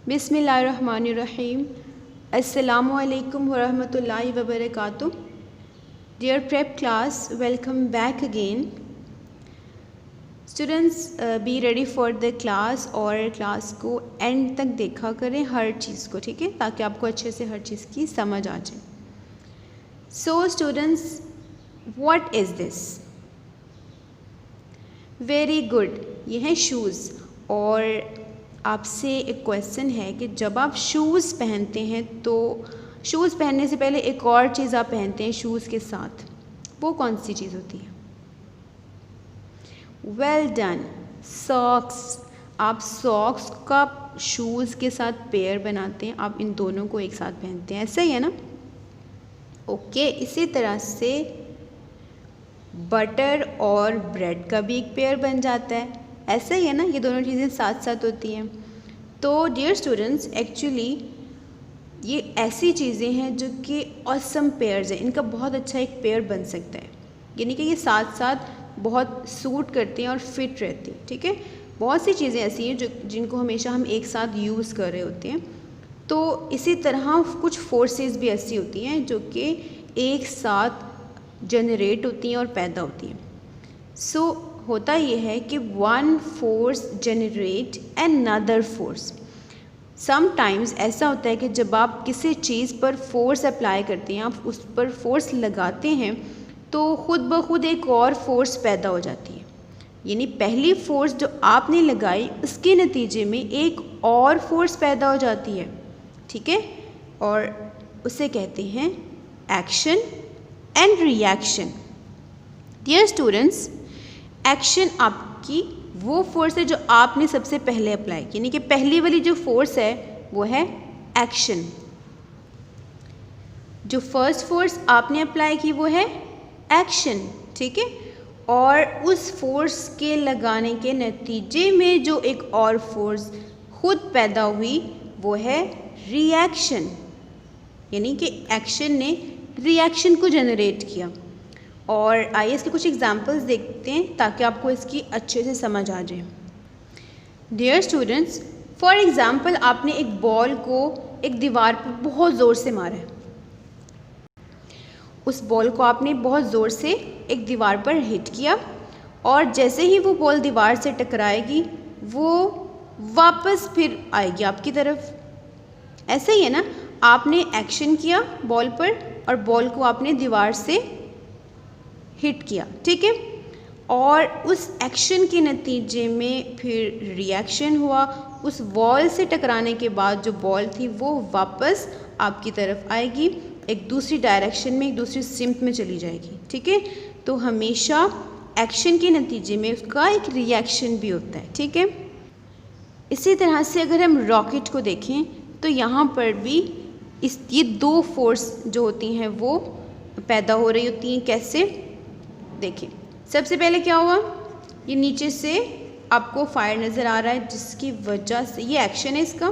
बिस्मिल्लाहिर्रहमानिर्रहीम। अस्सलामुअलैकुम वरहमतुल्लाहि वबरकातुह। Dear prep class, welcome back again. Students, be ready for the class और क्लास को एंड तक देखा करें हर चीज़ को, ठीक है, ताकि आपको अच्छे से हर चीज़ की समझ आ जाए। So students, what is this? Very good, ये हैं शूज़। और आपसे एक क्वेश्चन है कि जब आप शूज़ पहनते हैं तो शूज़ पहनने से पहले एक और चीज़ आप पहनते हैं शूज़ के साथ, वो कौन सी चीज़ होती है? Well done, socks. आप सॉक्स का शूज़ के साथ पेयर बनाते हैं, आप इन दोनों को एक साथ पहनते हैं, ऐसा ही है ना? ओके, इसी तरह से बटर और ब्रेड का भी एक पेयर बन जाता है, ऐसा ही है ना? ये दोनों चीज़ें साथ साथ होती हैं। तो डियर स्टूडेंट्स, एक्चुअली ये ऐसी चीज़ें हैं जो कि ऑसम पेयर्स हैं, इनका बहुत अच्छा एक पेयर बन सकता है, यानी कि ये साथ साथ बहुत सूट करते हैं और फिट रहती हैं, ठीक है। बहुत सी चीज़ें ऐसी हैं जो जिनको हमेशा हम एक साथ यूज़ कर रहे होते हैं। तो इसी तरह कुछ फोर्सेस भी ऐसी होती हैं जो कि एक साथ जनरेट होती हैं और पैदा होती हैं। सो होता ये है कि one force generate another force. Sometimes ऐसा होता है कि जब आप किसी चीज़ पर फोर्स अप्लाई करते हैं, आप उस पर फोर्स लगाते हैं, तो ख़ुद ब खुद एक और फोर्स पैदा हो जाती है, यानी पहली फोर्स जो आपने लगाई उसके नतीजे में एक और फोर्स पैदा हो जाती है, ठीक है। और उसे कहते हैं action and reaction. Dear students, action आपकी वो फोर्स है जो आपने सबसे पहले अप्लाई की, यानी कि पहली वाली जो फोर्स है वो है एक्शन। जो फर्स्ट फोर्स आपने अप्लाई की वो है एक्शन, ठीक है। और उस फोर्स के लगाने के नतीजे में जो एक और फोर्स खुद पैदा हुई वो है रिएक्शन, यानी कि एक्शन ने रिएक्शन को जनरेट किया। और आइए इसके कुछ एग्जांपल्स देखते हैं ताकि आपको इसकी अच्छे से समझ आ जाए। डियर स्टूडेंट्स, फॉर एग्जांपल आपने एक बॉल को एक दीवार पर बहुत ज़ोर से मारा है। उस बॉल को आपने बहुत ज़ोर से एक दीवार पर हिट किया और जैसे ही वो बॉल दीवार से टकराएगी वो वापस फिर आएगी आपकी तरफ, ऐसा ही है ना? आपने एक्शन किया बॉल पर और बॉल को आपने दीवार से हिट किया, ठीक है। और उस एक्शन के नतीजे में फिर रिएक्शन हुआ। उस बॉल से टकराने के बाद जो बॉल थी वो वापस आपकी तरफ आएगी, एक दूसरी डायरेक्शन में, एक दूसरी सिम्त में चली जाएगी, ठीक है। तो हमेशा एक्शन के नतीजे में उसका एक रिएक्शन भी होता है, ठीक है। इसी तरह से अगर हम रॉकेट को देखें तो यहाँ पर भी ये दो फोर्स जो होती हैं वो पैदा हो रही होती हैं। कैसे? देखिए, सबसे पहले क्या हुआ, ये नीचे से आपको फायर नज़र आ रहा है जिसकी वजह से ये एक्शन है इसका,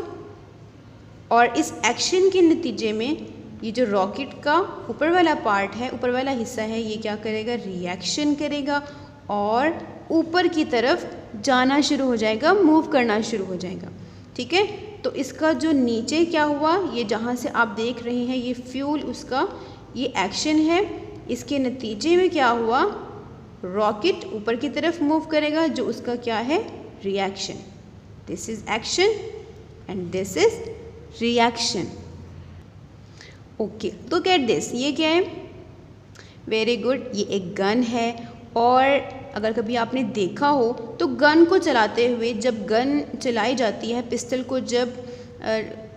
और इस एक्शन के नतीजे में ये जो रॉकेट का ऊपर वाला पार्ट है, ऊपर वाला हिस्सा है, ये क्या करेगा, रिएक्शन करेगा और ऊपर की तरफ जाना शुरू हो जाएगा, मूव करना शुरू हो जाएगा, ठीक है। तो इसका जो नीचे क्या हुआ, ये जहाँ से आप देख रहे हैं ये फ्यूल, उसका ये एक्शन है। इसके नतीजे में क्या हुआ, रॉकेट ऊपर की तरफ मूव करेगा जो उसका क्या है, reaction. This is action and this is reaction. Okay, look at this, ये क्या है? वेरी गुड, ये एक गन है। और अगर कभी आपने देखा हो तो गन को चलाते हुए, जब गन चलाई जाती है, पिस्टल को जब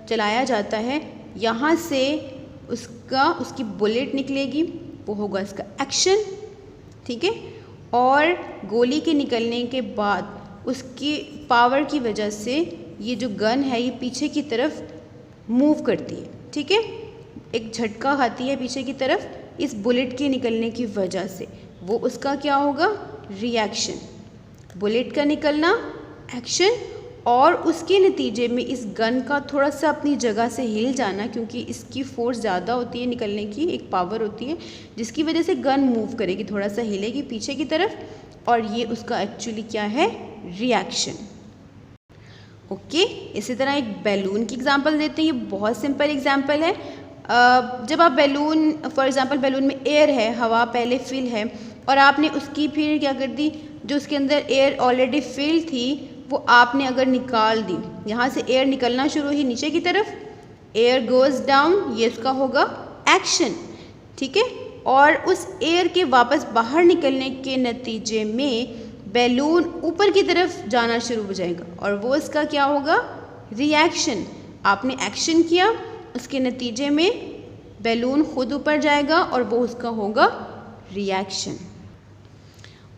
चलाया जाता है, यहाँ से उसकी बुलेट निकलेगी, वो होगा इसका एक्शन, ठीक है। और गोली के निकलने के बाद उसकी पावर की वजह से ये जो गन है ये पीछे की तरफ मूव करती है, ठीक है। एक झटका आती है पीछे की तरफ इस बुलेट के निकलने की वजह से, वो उसका क्या होगा, रिएक्शन। बुलेट का निकलना एक्शन, और उसके नतीजे में इस गन का थोड़ा सा अपनी जगह से हिल जाना, क्योंकि इसकी फोर्स ज़्यादा होती है, निकलने की एक पावर होती है जिसकी वजह से गन मूव करेगी, थोड़ा सा हिलेगी पीछे की तरफ, और ये उसका एक्चुअली क्या है, रिएक्शन। ओके, इसी तरह एक बैलून की एग्जांपल देते हैं। ये बहुत सिंपल एग्जांपल है। जब आप बैलून, फॉर एग्जांपल बैलून में एयर है, हवा पहले फिल है, और आपने उसकी फिर क्या कर दी, जो उसके अंदर एयर ऑलरेडी फिल थी वो आपने अगर निकाल दी, यहाँ से एयर निकलना शुरू हुई नीचे की तरफ, एयर गोज़ डाउन, ये उसका होगा एक्शन, ठीक है। और उस एयर के वापस बाहर निकलने के नतीजे में बैलून ऊपर की तरफ जाना शुरू हो जाएगा, और वो इसका क्या होगा, रिएक्शन। आपने एक्शन किया, उसके नतीजे में बैलून खुद ऊपर जाएगा और वो उसका होगा रिएक्शन।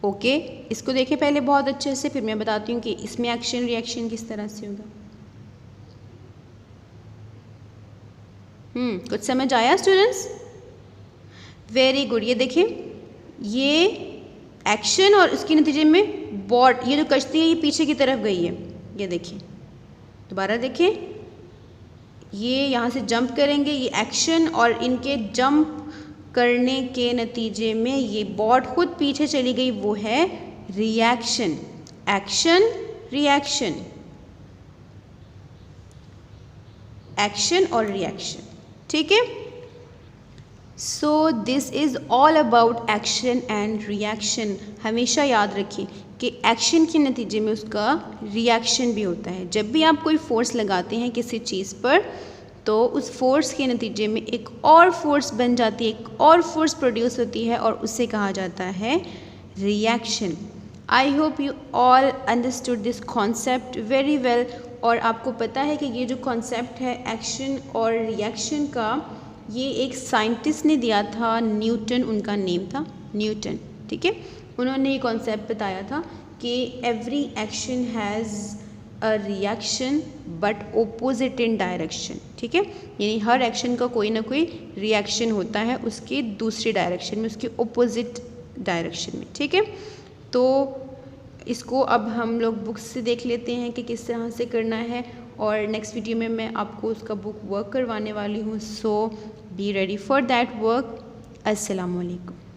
ओके, इसको देखिए पहले बहुत अच्छे से, फिर मैं बताती हूँ कि इसमें एक्शन रिएक्शन किस तरह से होगा। कुछ समझ आया स्टूडेंट्स? Very good. ये देखिए, ये एक्शन और उसके नतीजे में बोट, ये जो कश्ती है ये पीछे की तरफ गई है। ये देखिए, दोबारा देखिए, ये यहाँ से जंप करेंगे, ये एक्शन, और इनके जंप करने के नतीजे में ये बोट खुद पीछे चली गई, वो है रिएक्शन। एक्शन रिएक्शन, एक्शन और रिएक्शन, ठीक है। So this is all about action and reaction. हमेशा याद रखिए कि एक्शन के नतीजे में उसका रिएक्शन भी होता है। जब भी आप कोई फोर्स लगाते हैं किसी चीज़ पर, तो उस फोर्स के नतीजे में एक और फोर्स बन जाती है, एक और फोर्स प्रोड्यूस होती है, और उसे कहा जाता है reaction. I hope you all understood this concept very well. और आपको पता है कि ये जो कॉन्सेप्ट है एक्शन और रिएक्शन का, ये एक साइंटिस्ट ने दिया था, न्यूटन उनका नेम था, न्यूटन, ठीक है। उन्होंने ये कॉन्सेप्ट बताया था कि every action has a reaction but opposite in direction, ठीक है। यानी हर एक्शन का कोई ना कोई रिएक्शन होता है उसके दूसरी डायरेक्शन में, उसके ओपोजिट डायरेक्शन में, ठीक है। तो इसको अब हम लोग बुक्स से देख लेते हैं कि किस तरह से करना है, और नेक्स्ट वीडियो में मैं आपको उसका बुक वर्क करवाने वाली हूँ। So be ready for that work. अस्सलाम वालेकुम।